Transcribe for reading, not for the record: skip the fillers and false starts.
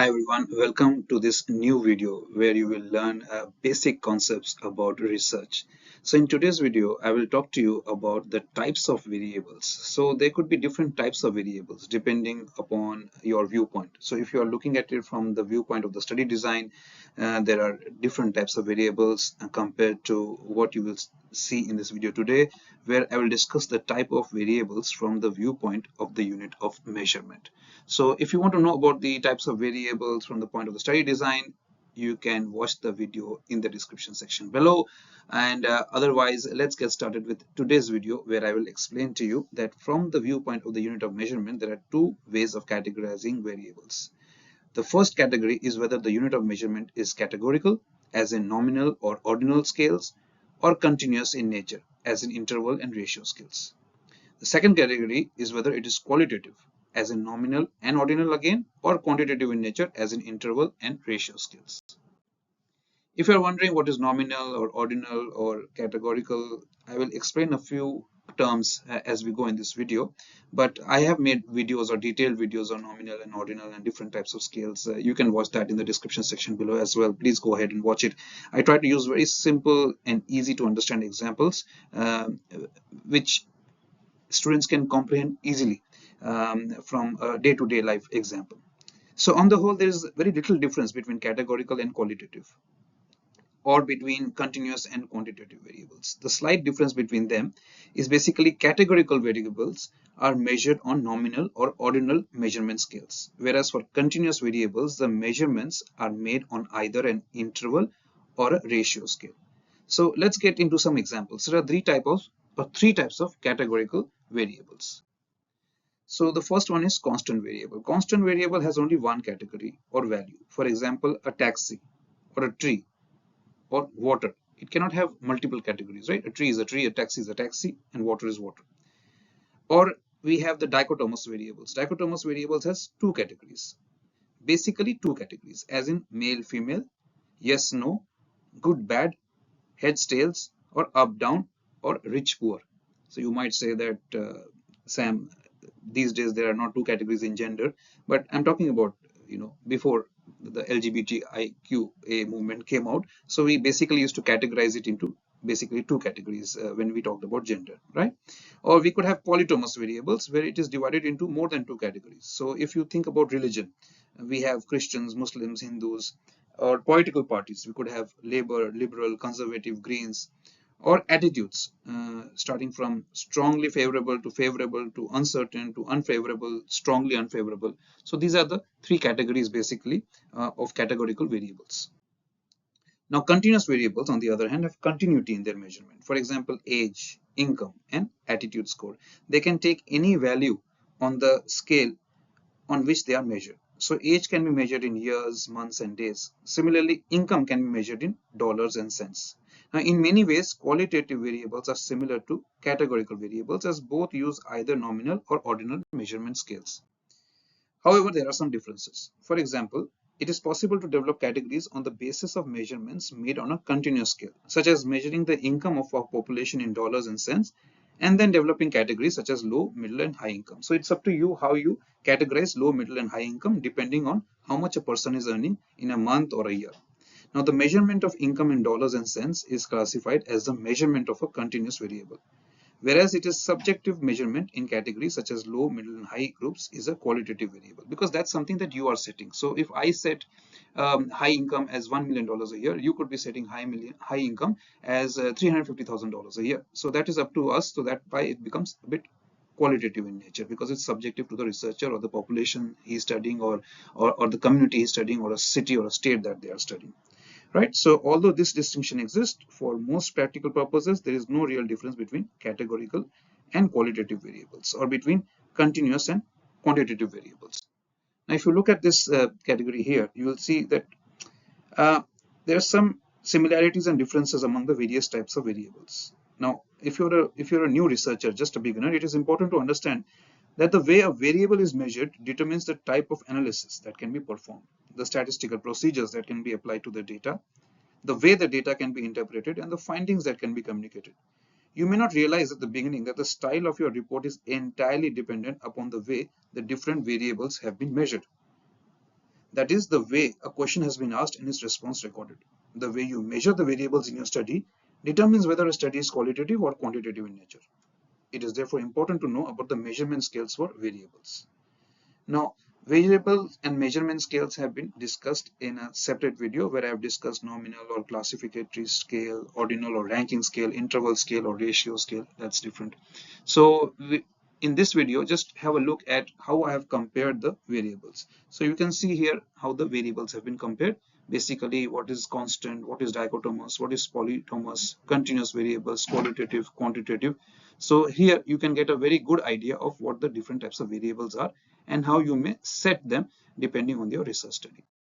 Hi everyone, welcome to this new video where you will learn basic concepts about research. So in today's video, I will talk to you about the types of variables. So there could be different types of variables depending upon your viewpoint. So if you are looking at it from the viewpoint of the study design, there are different types of variables compared to what you will see in this video today, where I will discuss the type of variables from the viewpoint of the unit of measurement. So if you want to know about the types of variables from the point of the study design, you can watch the video in the description section below. And otherwise, let's get started with today's video, where I will explain to you that from the viewpoint of the unit of measurement, there are two ways of categorizing variables. The first category is whether the unit of measurement is categorical, as in nominal or ordinal scales, or continuous in nature, as in interval and ratio scales. The second category is whether it is qualitative, as in nominal and ordinal again, or quantitative in nature, as in interval and ratio scales. If you are wondering what is nominal or ordinal or categorical, I will explain a few terms as we go in this video, but I have made videos or detailed videos on nominal and ordinal and different types of scales. You can watch that in the description section below as well. Please go ahead and watch it. I try to use very simple and easy to understand examples which students can comprehend easily from a day-to-day life example. So on the whole, there is very little difference between categorical and qualitative, or between continuous and quantitative variables. The slight difference between them is basically categorical variables are measured on nominal or ordinal measurement scales, whereas for continuous variables, the measurements are made on either an interval or a ratio scale. So let's get into some examples. There are three types of categorical variables. So the first one is constant variable. Constant variable has only one category or value. For example, a taxi or a tree or water. It cannot have multiple categories, right? A tree is a tree, a taxi is a taxi, and water is water. Or we have the dichotomous variables. Dichotomous variables has two categories. Basically two categories, as in male, female, yes, no, good, bad, heads, tails, or up, down, or rich, poor. So you might say that, Sam, these days there are not two categories in gender, but I'm talking about, before the LGBTIQA movement came out. So we basically used to categorize it into basically two categories when we talked about gender, right? Or we could have polytomous variables where it is divided into more than two categories. So if you think about religion, we have Christians, Muslims, Hindus, or political parties. We could have Labour, Liberal, Conservative, Greens, or attitudes, starting from strongly favorable to uncertain to unfavorable, strongly unfavorable. So these are the three categories basically of categorical variables. Now, continuous variables, on the other hand, have continuity in their measurement. For example, age, income, and attitude score. They can take any value on the scale on which they are measured. So age can be measured in years, months, and days. Similarly, income can be measured in dollars and cents. Now, in many ways, qualitative variables are similar to categorical variables, as both use either nominal or ordinal measurement scales. However, there are some differences. For example, it is possible to develop categories on the basis of measurements made on a continuous scale, such as measuring the income of our population in dollars and cents, and then developing categories such as low, middle, and high income. So it's up to you how you categorize low, middle, and high income depending on how much a person is earning in a month or a year. Now, the measurement of income in dollars and cents is classified as the measurement of a continuous variable, whereas it is subjective measurement in categories such as low, middle, and high groups is a qualitative variable, because that's something that you are setting. So if I set high income as $1 million a year, you could be setting high income as $350,000 a year. So that is up to us. So that why it becomes a bit qualitative in nature, because it's subjective to the researcher or the population he's studying, or the community he's studying, or a city or a state that they are studying. Right? So although this distinction exists, for most practical purposes, there is no real difference between categorical and qualitative variables, or between continuous and quantitative variables. Now, if you look at this category here, you will see that there are some similarities and differences among the various types of variables. Now, if you're a new researcher, just a beginner, it is important to understand that the way a variable is measured determines the type of analysis that can be performed, the statistical procedures that can be applied to the data, the way the data can be interpreted, and the findings that can be communicated. You may not realize at the beginning that the style of your report is entirely dependent upon the way the different variables have been measured. That is the way a question has been asked and its response recorded. The way you measure the variables in your study determines whether a study is qualitative or quantitative in nature. It is therefore important to know about the measurement scales for variables. Now, variable and measurement scales have been discussed in a separate video where I have discussed nominal or classificatory scale, ordinal or ranking scale, interval scale or ratio scale. That's different. So in this video, just have a look at how I have compared the variables. So you can see here how the variables have been compared. Basically, what is constant, what is dichotomous, what is polytomous, continuous variables, qualitative, quantitative. So here you can get a very good idea of what the different types of variables are and how you may set them depending on your research study.